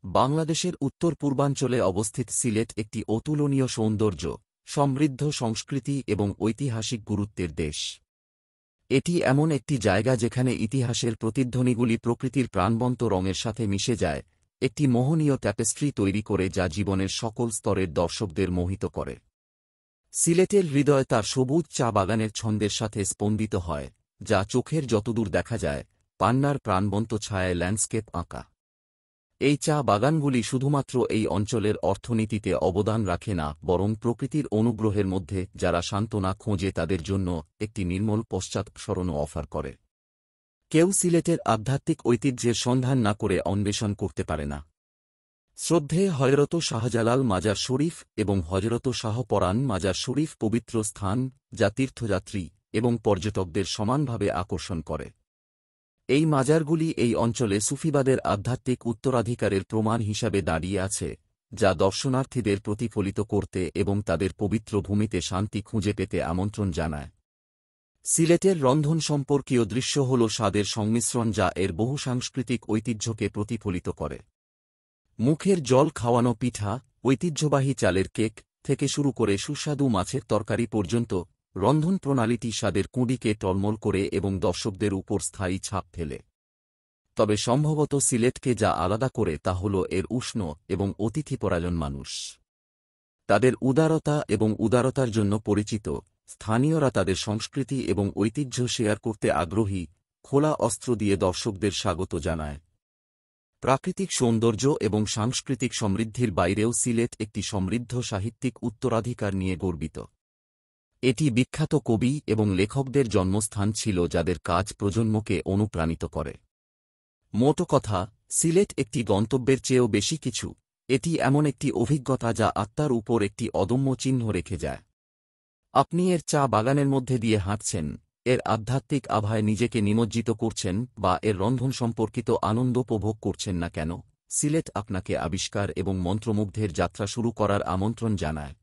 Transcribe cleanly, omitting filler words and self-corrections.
বাংলাদেশের উত্তর পূর্বাঞ্চলে অবস্থিত সিলেট একটি অতুলনীয় সৌন্দর্য, সমৃদ্ধ সংস্কৃতি এবং ঐতিহাসিক গুরুত্বের দেশ। এটি এমন একটি জায়গা যেখানে ইতিহাসের প্রতিধ্বনিগুলি প্রকৃতির প্রাণবন্ত রঙের সাথে মিশে যায়, একটি মোহনীয় ট্যাপেস্ট্রি তৈরি করে যা জীবনের সকল স্তরের দর্শকদের মোহিত করে। সিলেটের হৃদয় তার সবুজ চা বাগানের ছন্দের সাথে স্পন্দিত হয়, যা চোখের যতদূর দেখা যায় পান্নার প্রাণবন্ত ছায়ায় ল্যান্ডস্কেপ আঁকা। এই চা বাগানগুলি শুধুমাত্র এই অঞ্চলের অর্থনীতিতে অবদান রাখে না, বরং প্রকৃতির অনুগ্রহের মধ্যে যারা সান্ত্বনা খোঁজে তাদের জন্য একটি নির্মল পশ্চাৎসরণও অফার করে। কেউ সিলেটের আধ্যাত্মিক ঐতিহ্যের সন্ধান না করে অন্বেষণ করতে পারে না। শ্রদ্ধেয় হযরত শাহজালাল মাজার শরীফ এবং হযরত শাহপরান মাজার শরীফ পবিত্র স্থান, যা তীর্থযাত্রী এবং পর্যটকদের সমানভাবে আকর্ষণ করে। এই মাজারগুলি এই অঞ্চলে সুফিবাদের আধ্যাত্মিক উত্তরাধিকারের প্রমাণ হিসাবে দাঁড়িয়ে আছে, যা দর্শনার্থীদের প্রতিফলিত করতে এবং তাদের পবিত্র ভূমিতে শান্তি খুঁজে পেতে আমন্ত্রণ জানায়। সিলেটের রন্ধন সম্পর্কীয় দৃশ্য হল স্বাদের সংমিশ্রণ যা এর বহুসাংস্কৃতিক ঐতিহ্যকে প্রতিফলিত করে। মুখের জল খাওয়ানো পিঠা, ঐতিহ্যবাহী চালের কেক থেকে শুরু করে সুস্বাদু মাছের তরকারি পর্যন্ত, রন্ধন প্রণালীটি স্বাদের কুঁড়িকে টলমল করে এবং দর্শকদের উপর স্থায়ী ছাপ ফেলে। তবে সম্ভবত সিলেটকে যা আলাদা করে তা হল এর উষ্ণ এবং অতিথিপরায়ণ মানুষ। তাদের উদারতা এবং উদারতার জন্য পরিচিত, স্থানীয়রা তাদের সংস্কৃতি এবং ঐতিহ্য শেয়ার করতে আগ্রহী, খোলা অস্ত্র দিয়ে দর্শকদের স্বাগত জানায়। প্রাকৃতিক সৌন্দর্য এবং সাংস্কৃতিক সমৃদ্ধির বাইরেও সিলেট একটি সমৃদ্ধ সাহিত্যিক উত্তরাধিকার নিয়ে গর্বিত। এটি বিখ্যাত কবি এবং লেখকদের জন্মস্থান ছিল যাদের কাজ প্রজন্মকে অনুপ্রাণিত করে। মোট কথা, সিলেট একটি গন্তব্যের চেয়েও বেশি কিছু, এটি এমন একটি অভিজ্ঞতা যা আত্মার উপর একটি অদম্য চিহ্ন রেখে যায়। আপনি এর চা বাগানের মধ্যে দিয়ে হাঁটছেন, এর আধ্যাত্মিক আভায় নিজেকে নিমজ্জিত করছেন বা এর রন্ধন সম্পর্কিত আনন্দ উপভোগ করছেন না কেন, সিলেট আপনাকে আবিষ্কার এবং মন্ত্রমুগ্ধের যাত্রা শুরু করার আমন্ত্রণ জানায়।